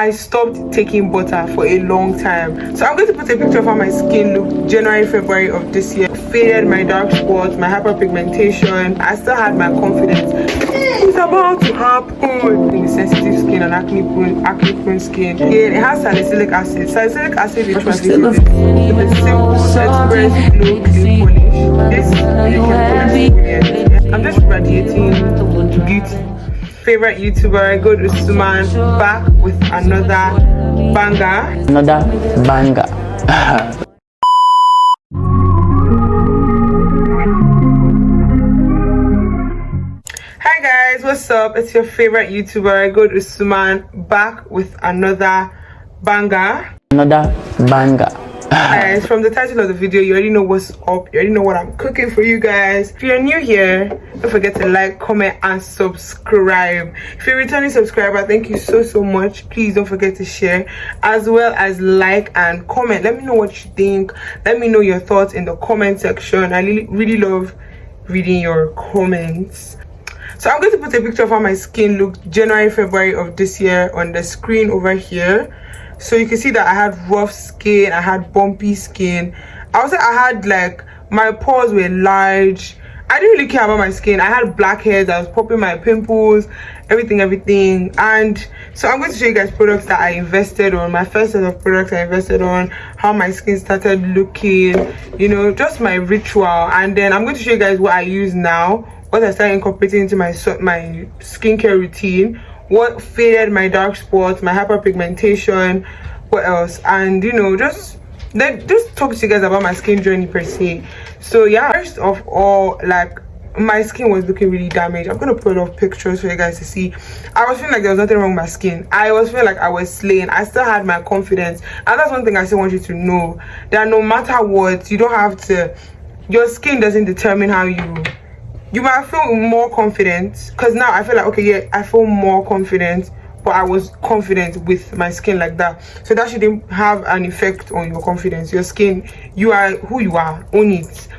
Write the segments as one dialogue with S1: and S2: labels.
S1: I stopped taking butter for a long time. So I'm going to put a picture of how my skin looked January, February of this year. Faded my dark spots, my hyperpigmentation. I still had my confidence. It's about to happen. With sensitive skin and acne prone skin. Yeah, it has salicylic acid. Salicylic acid is translated to the simple express glow clean polish. This is I'm just radiating beauty. Favorite YouTuber, good Usman, back with another banger. Hi guys, what's up? It's your favorite YouTuber, good Usman, back with another banger. Guys, from the title of the video, you already know what's up. You already know what I'm cooking for you guys. If you're new here, don't forget to like, comment, and subscribe. If you're a returning subscriber, thank you so much. Please don't forget to share, as well as like and comment. Let me know what you think. Let me know your thoughts in the comment section. I really love reading your comments. So I'm going to put a picture of how my skin looked January, February of this year on the screen over here. So you can see that I had rough skin, I had bumpy skin. I would say I had like, my pores were large. I didn't really care about my skin. I had black hairs, I was popping my pimples, everything. And so I'm going to show you guys products that I invested on, my first set of products I invested on, how my skin started looking, you know, just my ritual. And then I'm going to show you guys what I use now, what I started incorporating into my skincare routine, what faded my dark spots, my hyperpigmentation, what else, and you know, just talk to you guys about my skin journey per se. So yeah, first of all, like, my skin was looking really damaged. I'm gonna put off pictures for you guys to see. I was feeling like there was nothing wrong with my skin. I was feeling like I was slaying. I still had my confidence, and that's one thing I still want you to know, that no matter what, you don't have to, your skin doesn't determine how you might feel more confident, because now I feel like, okay, yeah, I feel more confident, but I was confident with my skin like that. So that shouldn't have an effect on your confidence. Your skin, you are who you are, own it.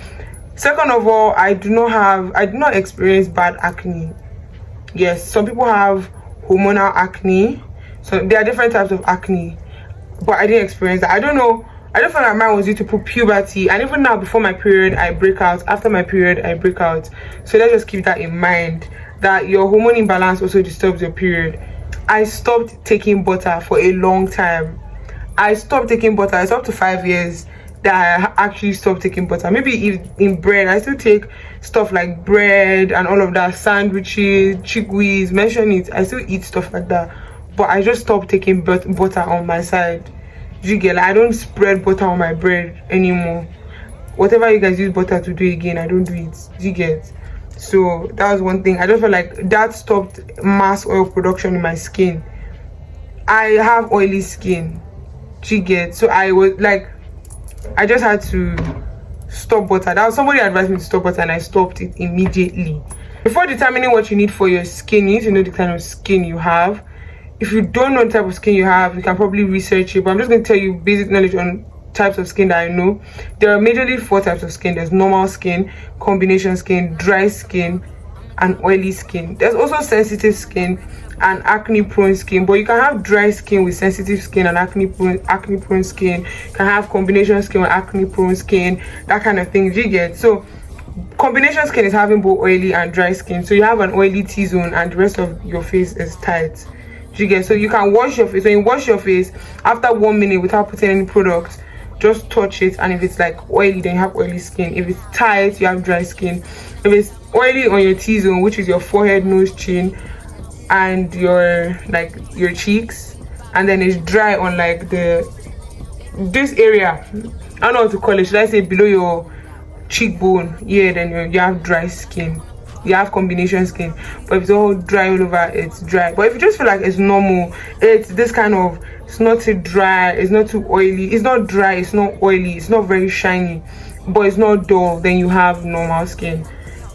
S1: Second of all, I do not experience bad acne. Yes, some people have hormonal acne, so there are different types of acne, but I didn't experience that. I don't know, I don't feel like mine was due to puberty, and even now before my period I break out, after my period I break out. So let's just keep that in mind, that your hormone imbalance also disturbs your period. I stopped taking butter for a long time. I stopped taking butter. It's up to 5 years that I actually stopped taking butter. Maybe in bread, I still take stuff like bread and all of that, sandwiches, chickpeas, mention it, I still eat stuff like that, but I just stopped taking butter on my side. You get, like, I don't spread butter on my bread anymore. Whatever you guys use butter to do again, I don't do it. You get. So that was one thing. I just felt like that stopped mass oil production in my skin. I have oily skin. You get. So I was like, I just had to stop butter. That was, somebody advised me to stop butter, and I stopped it immediately. Before determining what you need for your skin, you need to know the kind of skin you have. If you don't know the type of skin you have, you can probably research it, but I'm just going to tell you basic knowledge on types of skin that I know. There are majorly 4 types of skin. There's normal skin, combination skin, dry skin, and oily skin. There's also sensitive skin and acne prone skin, but you can have dry skin with sensitive skin and acne prone skin. You can have combination skin with acne prone skin, that kind of thing. You get. So combination skin is having both oily and dry skin. So you have an oily T-zone and the rest of your face is tight. You get. So you can wash your face. When you wash your face, after 1 minute without putting any product, just touch it, and if it's like oily, then you have oily skin. If it's tight, you have dry skin. If it's oily on your T-zone, which is your forehead, nose, chin, and your cheeks, and then it's dry on like this area, I don't know what to call it, should I say below your cheekbone, yeah, then you have dry skin. You have combination skin. But if it's all dry all over, it's dry. But if you just feel like it's normal, it's this kind of, it's not too dry, it's not too oily, it's not dry, it's not oily, it's not very shiny, but it's not dull, then you have normal skin.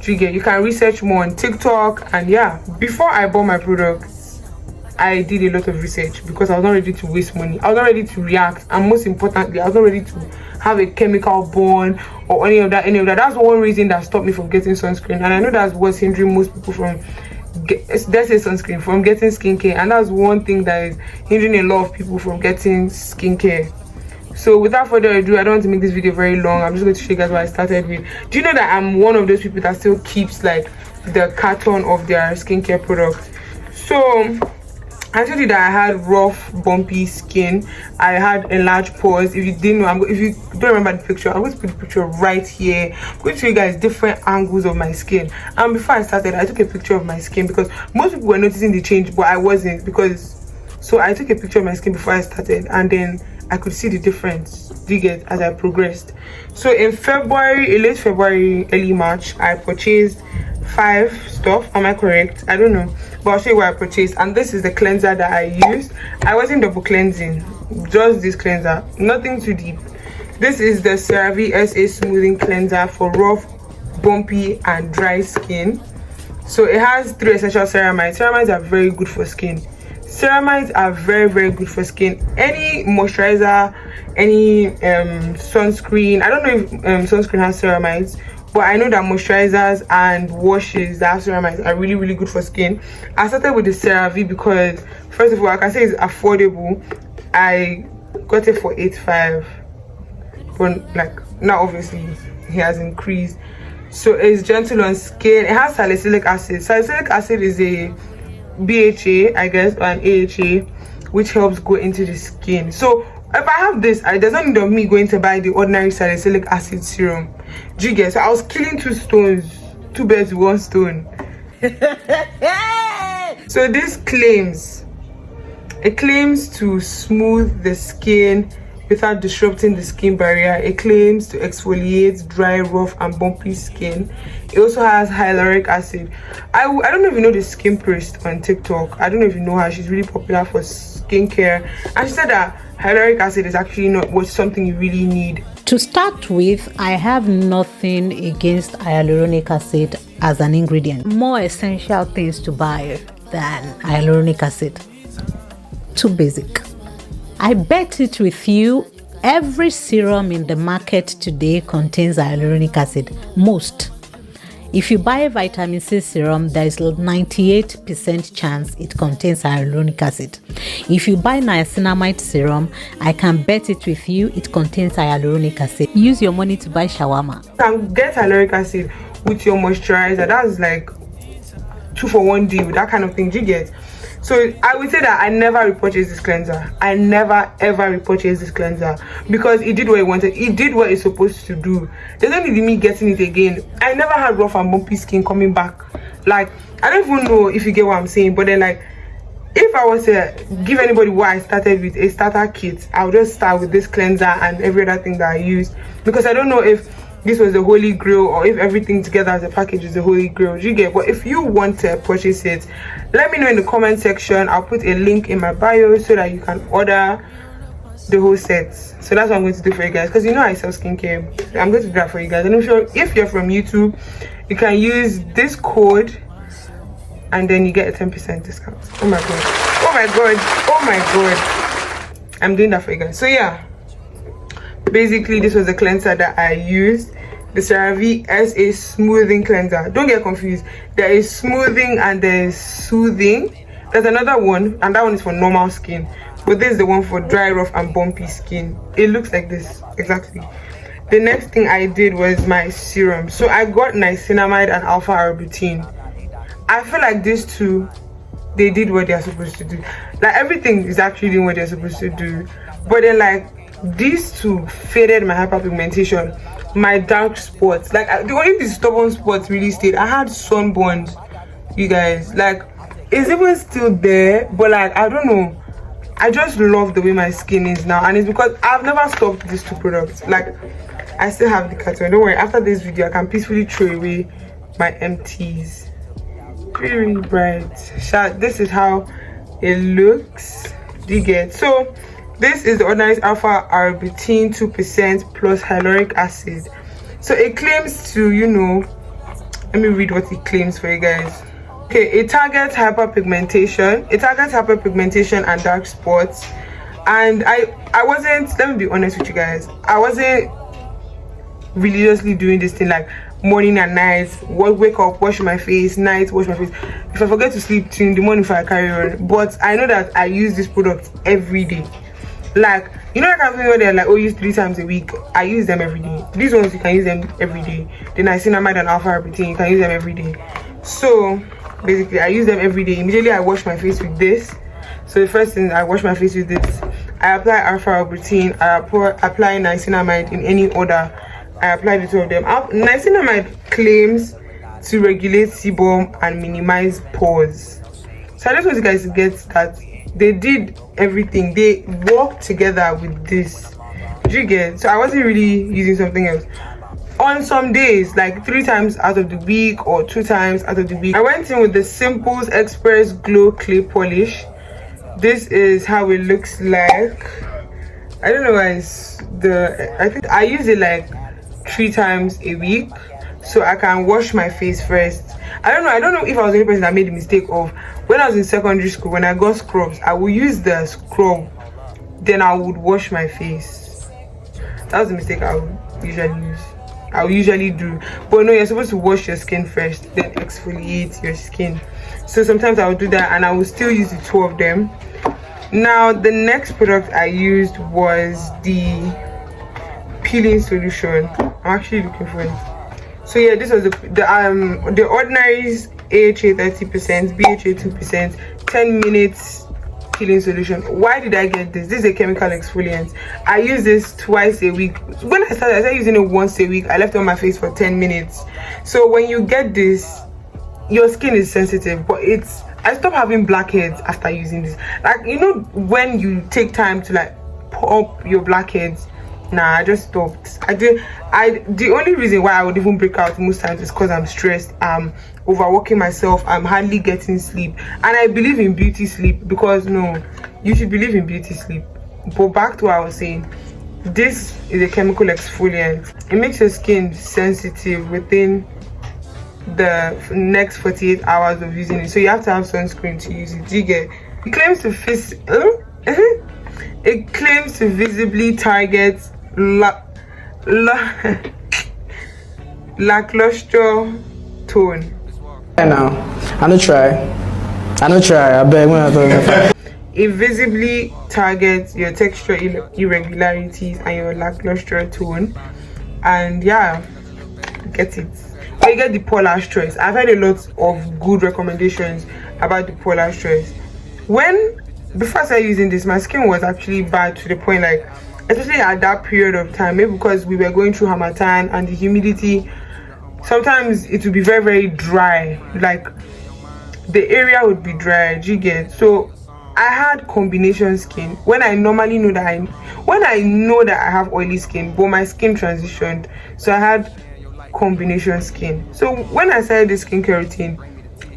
S1: You can research more on TikTok. And yeah, before I bought my products, I did a lot of research, because I was not ready to waste money. I was not ready to react, and most importantly, I was not ready to have a chemical burn or any of that. That's one reason that stopped me from getting sunscreen, and I know that's what's hindering most people from that's a sunscreen, from getting skincare. And that's one thing that is hindering a lot of people from getting skincare. So without further ado, I don't want to make this video very long. I'm just going to show you guys what I started with. Do you know that I'm one of those people that still keeps like the carton of their skincare products? So I told you that I had rough, bumpy skin. I had enlarged pores. If you didn't know, if you don't remember the picture, I'm going to put the picture right here. I'm going to show you guys different angles of my skin. And before I started, I took a picture of my skin because most people were noticing the change, but I wasn't. So I took a picture of my skin before I started, and then I could see the difference, you get, as I progressed. So in February, late February, early March, I purchased 5 stuff. Am I correct? I don't know, but I'll show you what I purchased. And this is the cleanser that I used. I wasn't double cleansing, just this cleanser, nothing too deep. This is the CeraVe SA smoothing cleanser for rough, bumpy and dry skin. So it has 3 essential ceramides. Ceramides are very good for skin. Ceramides are very, very good for skin. Any moisturizer, any sunscreen, I don't know if sunscreen has ceramides, but I know that moisturizers and washes that have ceramides are really, really good for skin. I started with the CeraVe because, first of all, I can say it's affordable. I got it for $8.5, but like now obviously it has increased. So it's gentle on skin. It has salicylic acid. Salicylic acid is a BHA, I guess, or an AHA, which helps go into the skin. So if I have this, it doesn't need of me going to buy the ordinary salicylic acid serum. Do you get? So I was killing 2 birds with 1 stone. So this claims to smooth the skin without disrupting the skin barrier. It claims to exfoliate dry, rough and bumpy skin. It also has hyaluronic acid. I don't know if you know the skin priest on TikTok. I don't know if you know her. She's really popular for skincare, and she said that hyaluronic acid is actually not something you really need.
S2: To start with, I have nothing against hyaluronic acid as an ingredient. More essential things to buy than hyaluronic acid. Too basic. I bet it with you, every serum in the market today contains hyaluronic acid. Most. If you buy a vitamin C serum, there is a 98% chance it contains hyaluronic acid. If you buy niacinamide serum, I can bet it with you, it contains hyaluronic acid. Use your money to buy shawarma.
S1: You can get hyaluronic acid with your moisturizer. That's like 2-for-1 deal, that kind of thing. Do you get? So I would say that I never repurchased this cleanser. I never ever repurchased this cleanser because it did what it wanted. It did what it's supposed to do. There's no need in me getting it again. I never had rough and bumpy skin coming back. Like, I don't even know if you get what I'm saying, but then like, if I was to give anybody what I started with, a starter kit, I would just start with this cleanser and every other thing that I used, because I don't know if this was the holy grail or if everything together as a package is the holy grail. You get? But if you want to purchase it, let me know in the comment section. I'll put a link in my bio so that you can order the whole set. So that's what I'm going to do for you guys, because you know I sell skincare. I'm going to do that for you guys. And I'm sure if you're from YouTube, you can use this code and then you get a 10% discount. Oh my god, oh my god, oh my god, I'm doing that for you guys. So yeah, basically this was the cleanser that I used, the CeraVe SA smoothing cleanser. Don't get confused, there is smoothing and there is soothing. There's another one, and that one is for normal skin, but this is the one for dry, rough and bumpy skin. It looks like this exactly. The next thing I did was my serum. So I got niacinamide and alpha arbutin. I feel like these two, they did what they're supposed to do. Like, everything is actually doing what they're supposed to do, but then like these two faded my hyperpigmentation, my dark spots. Like, the only the stubborn spots really stayed. I had sunburns, you guys. Like, it's even still there, but like, I don't know, I just love the way my skin is now, and it's because I've never stopped these 2 products. Like, I still have the carton. Don't worry, after this video I can peacefully throw away my empties. Pretty bright. This is how it looks. Do you get? So this is the ordinary alpha arbutin 2% plus hyaluronic acid. So it claims to, you know, let me read what it claims for you guys. Okay, it targets hyperpigmentation. It targets hyperpigmentation and dark spots. And I wasn't, let me be honest with you guys, I wasn't religiously doing this thing. Like, morning and night. Wake up, wash my face, night, wash my face. If I forget to sleep too in the morning, if I carry on. But I know that I use this product every day. Like, you know, like I've been they're like, oh, use 3 times a week. I use them every day. These ones you can use them every day. The niacinamide and alpha arbutin, you can use them every day. So basically I use them every day. Immediately I wash my face with this. So the first thing, I wash my face with this. I apply alpha arbutin, I apply niacinamide in any order. I apply the 2 of them. Niacinamide claims to regulate sebum and minimize pores. So I just want you guys to get that they did everything. They worked together with this. Did you get? So I wasn't really using something else. On some days, like 3 times out of the week or 2 times out of the week, I went in with the Simples Express Glow Clay Polish. This is how it looks like. I don't know guys, I think I use it like 3 times a week, so I can wash my face first. I don't know if I was the only person that made the mistake of, when I was in secondary school, when I got scrubs, I would use the scrub, then I would wash my face. That was the mistake I would usually do. But no, you're supposed to wash your skin first, then exfoliate your skin. So sometimes I would do that and I would still use the 2 of them. Now the next product I used was the peeling solution. I'm actually looking for it. So yeah, this was the Ordinary's AHA 30%, BHA 2%, 10 minutes peeling solution. Why did I get this? This is a chemical exfoliant. I use this twice a week. When I started using it once a week. I left it on my face for 10 minutes. So when you get this, your skin is sensitive, but I stopped having blackheads after using this. Like, you know, when you take time to like pop your blackheads, nah, I just stopped. The only reason why I would even break out most times is because I'm stressed, I'm overworking myself, I'm hardly getting sleep, and I believe in beauty sleep, because no, you should believe in beauty sleep. But back to what I was saying, this is a chemical exfoliant. It makes your skin sensitive within the next 48 hours of using it, so you have to have sunscreen to use it. You get? It claims to visibly target lackluster tone.
S3: I don't try. I beg when I talk.
S1: It visibly targets your texture irregularities and your lackluster tone. And yeah, get it. Or you get the Polar's Choice. I've had a lot of good recommendations about the Polar's Choice. Before I started using this, my skin was actually bad to the point, like, especially at that period of time, maybe because we were going through Harmattan and the humidity, sometimes it would be very, very dry. Like, the area would be dry. Do you get? So I had combination skin when I normally know that I have oily skin, but my skin transitioned, so I had combination skin. So when I started this skincare routine,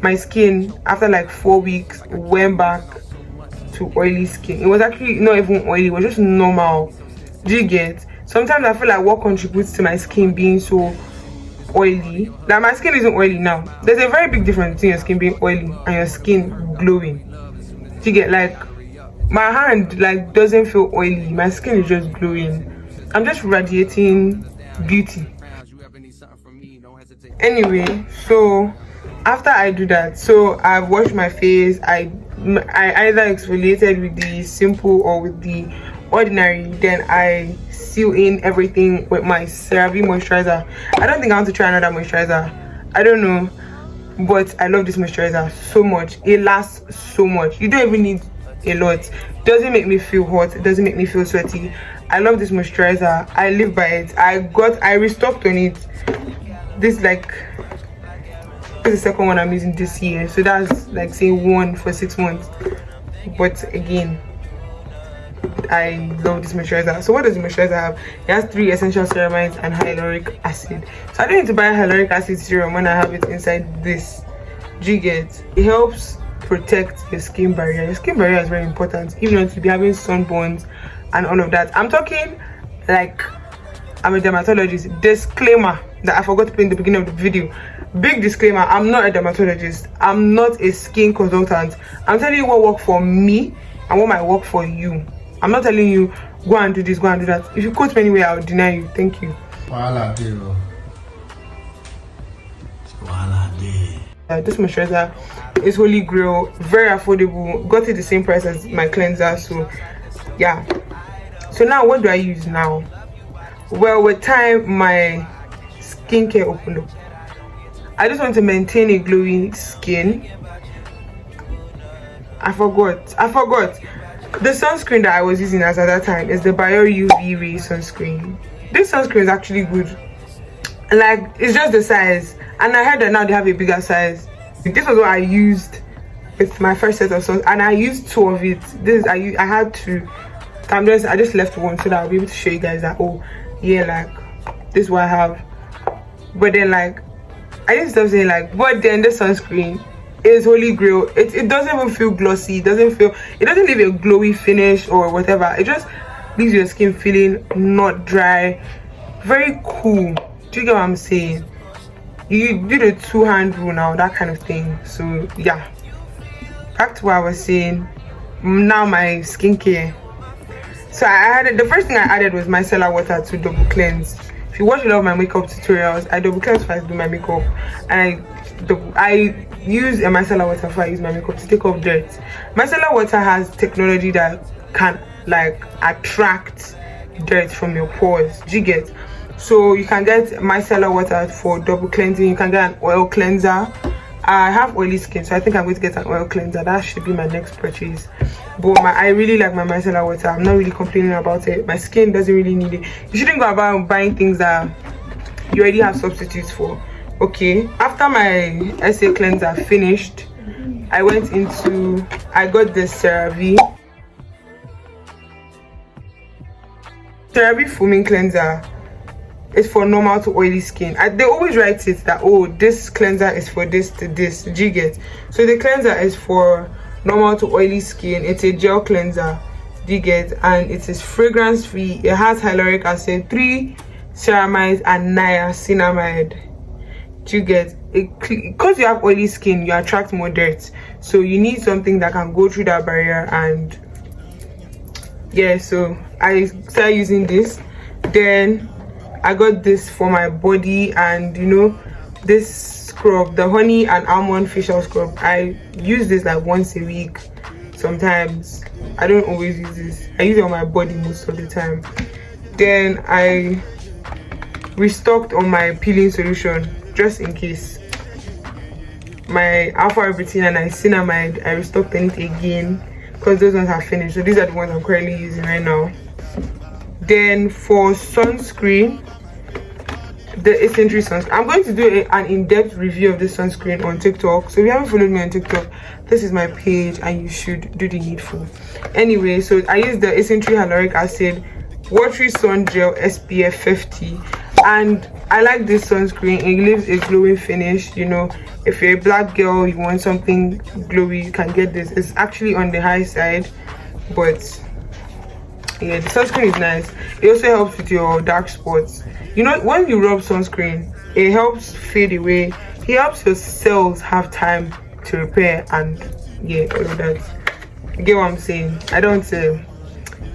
S1: my skin after like 4 weeks went back to oily skin. It was actually not even oily, it was just normal. Do you get? Sometimes I feel like what contributes to my skin being so oily, like my skin isn't oily now. There's a very big difference between your skin being oily and your skin glowing. Do you get? Like, my hand like doesn't feel oily, my skin is just glowing. I'm just radiating beauty. Anyway, so after I do that, so I've washed my face, I either exfoliated with the Simple or with the Ordinary, then I seal in everything with my CeraVe moisturizer. I don't think I want to try another moisturizer, I don't know, but I love this moisturizer so much. It lasts so much. You don't even need a lot. It doesn't make me feel hot, it doesn't make me feel sweaty. I love this moisturizer, I live by it. I restocked on it. This is the second one I'm using this year, so that's like saying 1 for 6 months. But again, I love this moisturizer. So what does the moisturizer have? It has 3 essential ceramides and hyaluronic acid. So I don't need to buy hyaluronic acid serum when I have it inside this. Do you get? It helps protect your skin barrier. Your skin barrier is very important, even if you be having sunburns and all of that. I'm talking like I'm a dermatologist. Disclaimer that I forgot to put in the beginning of the video. Big disclaimer, I'm not a dermatologist, I'm not a skin consultant. I'm telling you what works for me and what might work for you. I'm not telling you go and do this, go and do that. If you quote me anyway, I'll deny you. Thank you. This moisturizer is Holy Grail, very affordable, got it the same price as my cleanser. So yeah, so now what do I use now? Well, with time my skincare opened up. I just want to maintain a glowing skin. I forgot the sunscreen that I was using at that time is the Bio UV Ray sunscreen. This sunscreen is actually good, like it's just the size, and I heard that now they have a bigger size. This was what I used with my first set of sunscreen, and I used 2 of it. This I had to, I just left one so that I'll be able to show you guys that, oh yeah, like this is what I have. But then like I didn't stop saying like, but then the sunscreen is Holy Grail. It doesn't even feel glossy, it doesn't leave a glowy finish or whatever. It just leaves your skin feeling not dry, very cool. Do you get what I'm saying? You do the 2-hand rule now, that kind of thing. So yeah, back to what I was saying. Now my skincare. So I added, the first thing I added was micellar water to double cleanse. If you watch a lot of my makeup tutorials, I double cleanse before I do my makeup, and I use a micellar water before I use my makeup to take off dirt. Micellar water has technology that can like attract dirt from your pores. Do you get? So you can get micellar water for double cleansing. You can get an oil cleanser. I have oily skin, so I think I'm going to get an oil cleanser. That should be my next purchase. But I really like my micellar water. I'm not really complaining about it. My skin doesn't really need it. You shouldn't go about buying things that you already have substitutes for. Okay, after my essay cleanser finished, I got this CeraVe foaming cleanser. It's for normal to oily skin. They always write it that, oh, this cleanser is for this to this. Do you get? So the cleanser is for normal to oily skin. It's a gel cleanser. Do you get? And it is fragrance free. It has hyaluronic acid, 3 ceramides and niacinamide. Do you get? Because you have oily skin, you attract more dirt. So you need something that can go through that barrier. And yeah, so I started using this. Then I got this for my body, and you know, this scrub, the honey and almond facial scrub, I use this like once a week. Sometimes I don't always use this. I use it on my body most of the time. Then I restocked on my peeling solution just in case. My alpha arbutin and niacinamide, I restocked on it again because those ones are finished. So these are the ones I'm currently using right now. Then for sunscreen, the Eccentric sunscreen, I'm going to do an in-depth review of this sunscreen on TikTok. So if you haven't followed me on TikTok, this is my page and you should do the needful. Anyway, so I use the Eccentric hyaluronic acid watery sun gel SPF 50, and I like this sunscreen. It leaves a glowing finish. You know, if you're a black girl, you want something glowy, you can get this. It's actually on the high side, but yeah, the sunscreen is nice. It also helps with your dark spots. You know, when you rub sunscreen, it helps fade away. It helps your cells have time to repair, and yeah, all of that. You get what I'm saying? I don't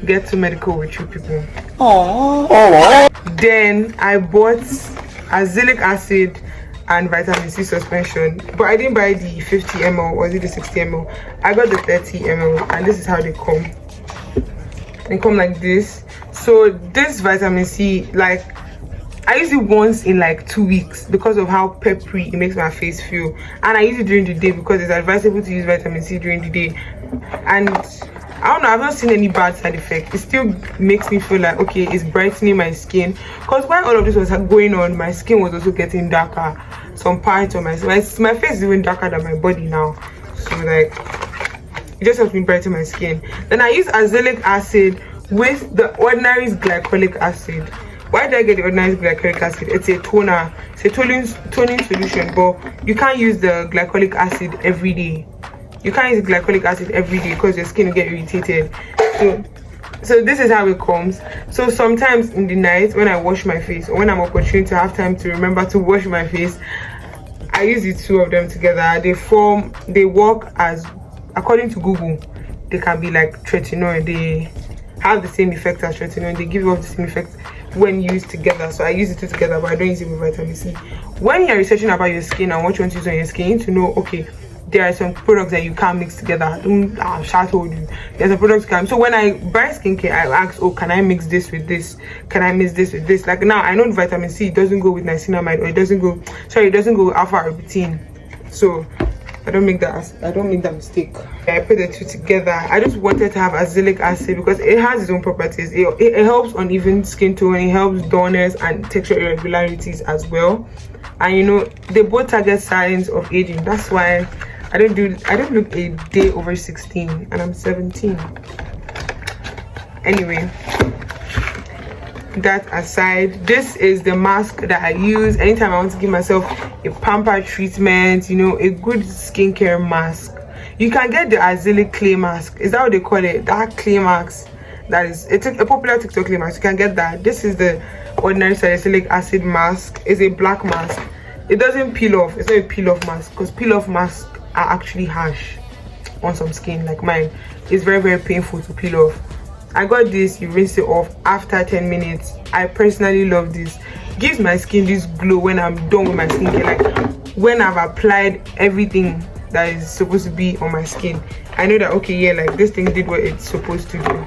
S1: get too medical with you people. Then I bought azelaic acid and vitamin C suspension, but I didn't buy the 50 ml or the 60 ml. I got the 30 ml, and this is how they come. They come like this. So this vitamin C, like, I use it once in like 2 weeks because of how peppery it makes my face feel, and I use it during the day because it's advisable to use vitamin C during the day. And I don't know, I've not seen any bad side effect. It still makes me feel like, okay, it's brightening my skin, because while all of this was going on, my skin was also getting darker. Some parts of my face is even darker than my body now. So like, it just helps me brighten my skin. Then I use azelaic acid with the ordinary glycolic acid. Why did I get the ordinary glycolic acid? It's a toner, it's a toning solution, but you can't use the glycolic acid every day. You can't use glycolic acid every day because your skin will get irritated. So this is how it comes. So sometimes in the night when I wash my face, or when I'm opportune to have time to remember to wash my face, I use the two of them together. They work as, according to Google, they can be like tretinoin. They have the same effect as tretinoin. They give off the same effect when used together, so I use the two together, but I don't use it with vitamin C. When you're researching about your skin and what you want to use on your skin, you need to know, okay, there are some products that you can't mix together. Don't told you. There's a product you can. So when I buy skincare, I ask, oh, can I mix this with this? Can I mix this with this? Like now, I know vitamin C doesn't go with niacinamide, or it doesn't go with alpha arbutin. So I don't make that mistake. I put the two together. I just wanted to have azelaic acid because it has its own properties. It helps uneven skin tone, it helps dullness and texture irregularities as well. And you know, they both target signs of aging. That's why I don't look a day over 16 and I'm 17. Anyway, that aside, this is the mask that I use anytime I want to give myself a pamper treatment, you know, a good skincare mask. You can get the azelaic clay mask. Is that what they call it? That clay mask, that is a popular TikTok clay mask. You can get that. This is the ordinary salicylic acid mask. It's a black mask. It doesn't peel off. It's not a peel off mask, because peel off masks are actually harsh on some skin like mine. It's very, very painful to peel off. I got this, you rinse it off after 10 minutes. I personally love this. Gives my skin this glow when I'm done with my skincare, like when I've applied everything that is supposed to be on my skin. I know that, okay, yeah, like this thing did what it's supposed to do.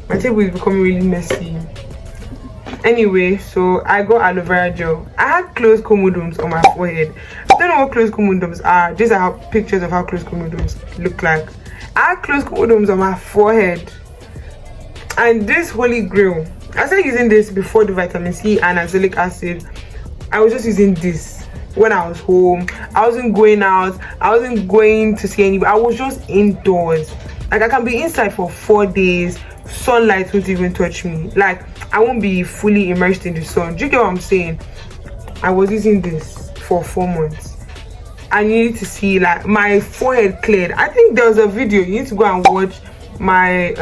S1: My table is becoming really messy. Anyway, so I got aloe vera gel. I had closed comedones on my forehead. I don't know what closed comedones are. These are pictures of how closed comedones look like. I had closed comedones on my forehead. And this holy grail, I started using this before the vitamin C and azelaic acid. I was just using this when I was home. I wasn't going out, I wasn't going to see anybody. I was just indoors. Like I can be inside for 4 days, sunlight won't even touch me. Like I won't be fully immersed in the sun. Do you get what I'm saying? I was using this for 4 months. And you need to see, like, my forehead cleared. I think there was a video, you need to go and watch my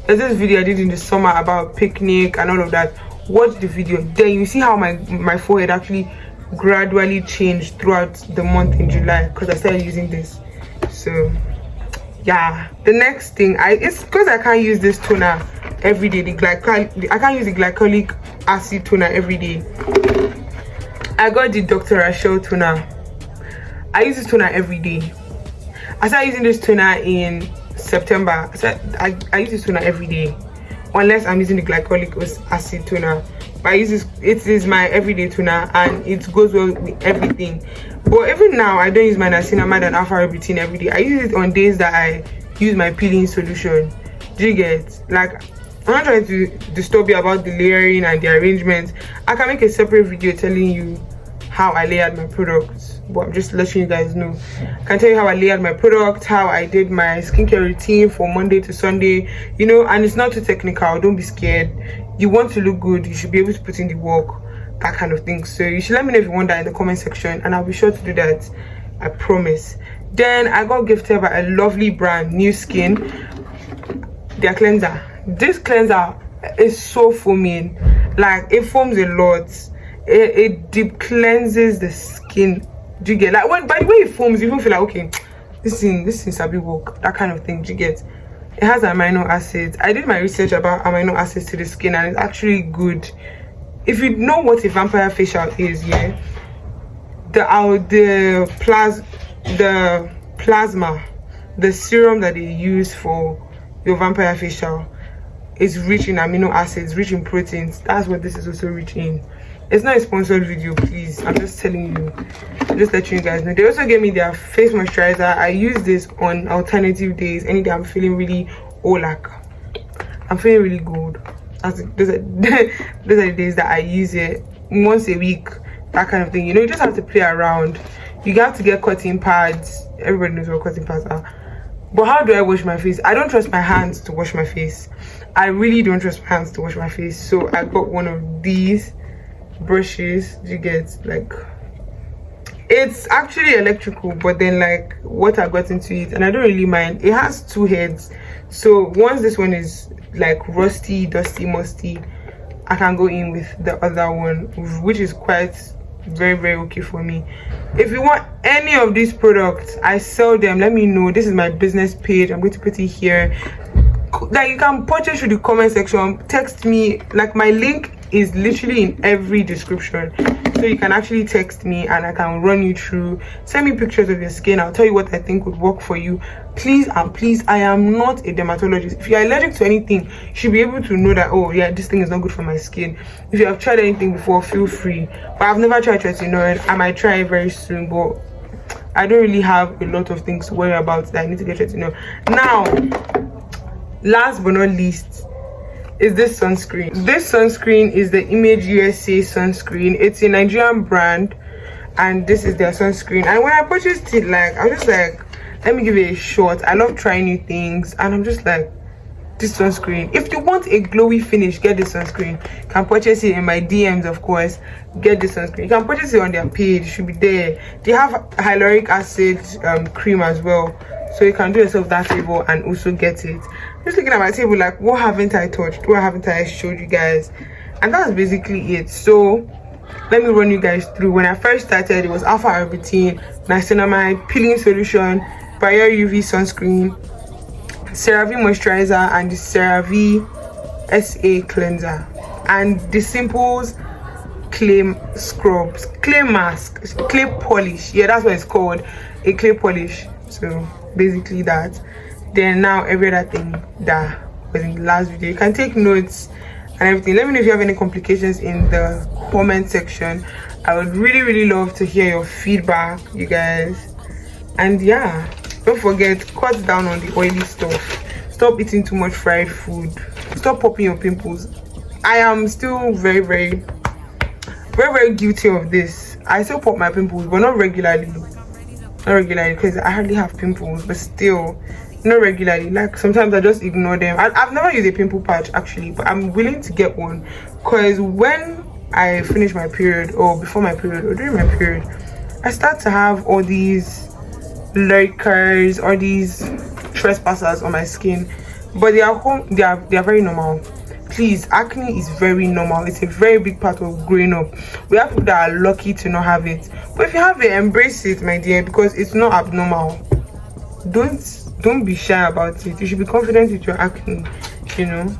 S1: there's this video I did in the summer about picnic and all of that. Watch the video, then you see how my forehead actually gradually changed throughout the month in July, because I started using this. So yeah, the next thing, it's because I can't use this toner every day. I can't use the glycolic acid toner every day. I got the Dr. Rachel toner. I use this toner every day. I started using this toner in September. I use this toner every day, unless I'm using the glycolic acid toner. But I use this, it is my everyday toner and it goes well with everything. But even now, I don't use my niacinamide and alpha arbutin every day. I use it on days that I use my peeling solution. Do you get? Like, I'm not trying to disturb you about the layering and the arrangement. I can make a separate video telling you how I layered my products, but I'm just letting you guys know. I can tell you how I layered my products, how I did my skincare routine from Monday to Sunday, you know, and it's not too technical. Don't be scared. You want to look good, you should be able to put in the work, that kind of thing. So you should let me know if you want that in the comment section, and I'll be sure to do that, I promise. Then I got gifted by a lovely brand, New Skin, their cleanser. This cleanser is so foaming, like it foams a lot. It deep cleanses the skin. Do you get? Like by the way it foams, you even feel like, okay, this thing sabi work, that kind of thing. Do you get? It has amino acids. I did my research about amino acids to the skin, and it's actually good. If you know what a vampire facial is, yeah, the plasma, the serum that they use for your vampire facial is rich in amino acids, rich in proteins. That's what this is also rich in. It's not a sponsored video, please. I'm just telling you, just letting you guys know. They also gave me their face moisturizer. I use this on alternative days. Any day I'm feeling really I'm feeling really good. Those are the days that I use it once a week, that kind of thing. You know, you just have to play around. You have to get cotton pads. Everybody knows what cotton pads are. But how do I wash my face? I don't trust my hands to wash my face. I really don't trust my hands to wash my face. So I got one of these brushes. You get, like, it's actually electrical, but then like water got into it, and I don't really mind. It has 2 heads, so once this one is like rusty, dusty, musty, I can go in with the other one, which is quite very, very okay for me. If you want any of these products, I sell them. Let me know. This is my business page. I'm going to put it here. that you can purchase through the comment section. Text me, like my link is literally in every description, so you can actually text me and I can run you through. Send me pictures of your skin, I'll tell you what I think would work for you. Please and please, I am not a dermatologist. If you're allergic to anything, you should be able to know that, oh yeah, this thing is not good for my skin. If you have tried anything before, feel free. But I've never tried tretinoin. I might try it very soon, but I don't really have a lot of things to worry about that I need to get tretinoin. Now, last but not least, is this sunscreen. This sunscreen is the Image USA sunscreen. It's a Nigerian brand, and this is their sunscreen. And when I purchased it, like, I was just like, let me give it a shot. I love trying new things, and I'm just like, this sunscreen, if you want a glowy finish, get this sunscreen. You can purchase it in my DMs, of course. Get this sunscreen. You can purchase it on their page, it should be there. They have hyaluronic acid cream as well, so you can do yourself that favor and also get it. Just looking at my table, like, what haven't I touched, what haven't I showed you guys? And that's basically it. So let me run you guys through. When I first started, it was alpha arbutin, niacinamide, peeling solution, Prior UV sunscreen, CeraVe moisturizer, and the CeraVe SA cleanser, and the Simples clay scrubs, clay mask, clay polish. Yeah, that's what it's called, a clay polish. So basically that. Then now every other thing that was in the last video, you can take notes and everything. Let me know if you have any complications in the comment section. I would really love to hear your feedback, you guys. And yeah, don't forget, cut down on the oily stuff. Stop eating too much fried food. Stop popping your pimples. I am still very guilty of this. I still pop my pimples, but not regularly. Not regularly, because I hardly have pimples, but still not regularly. Like, sometimes I just ignore them. I've never used a pimple patch actually, but I'm willing to get one, because when I finish my period, or before my period, or during my period, I start to have all these lurkers or these trespassers on my skin, but they are very normal. Please, acne is very normal. It's a very big part of growing up. We have people that are lucky to not have it, but if you have it, embrace it, my dear, because it's not abnormal. Don't be shy about it. You should be confident with your acne, you know.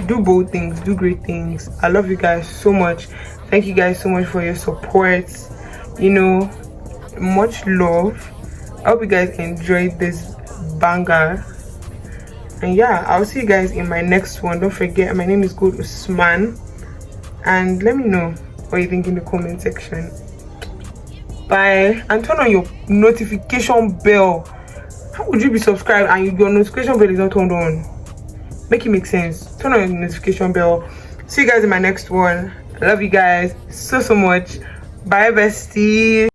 S1: Do bold things, do great things. I love you guys so much. Thank you guys so much for your support, you know. Much love. I hope you guys enjoyed this banger, and yeah, I'll see you guys in my next one. Don't forget, my name is Usman, and let me know what you think in the comment section. Bye. And turn on your notification bell. How would you be subscribed and your notification bell is not turned on? Make it make sense. Turn on your notification bell. See you guys in my next one. I love you guys so much. Bye, besties.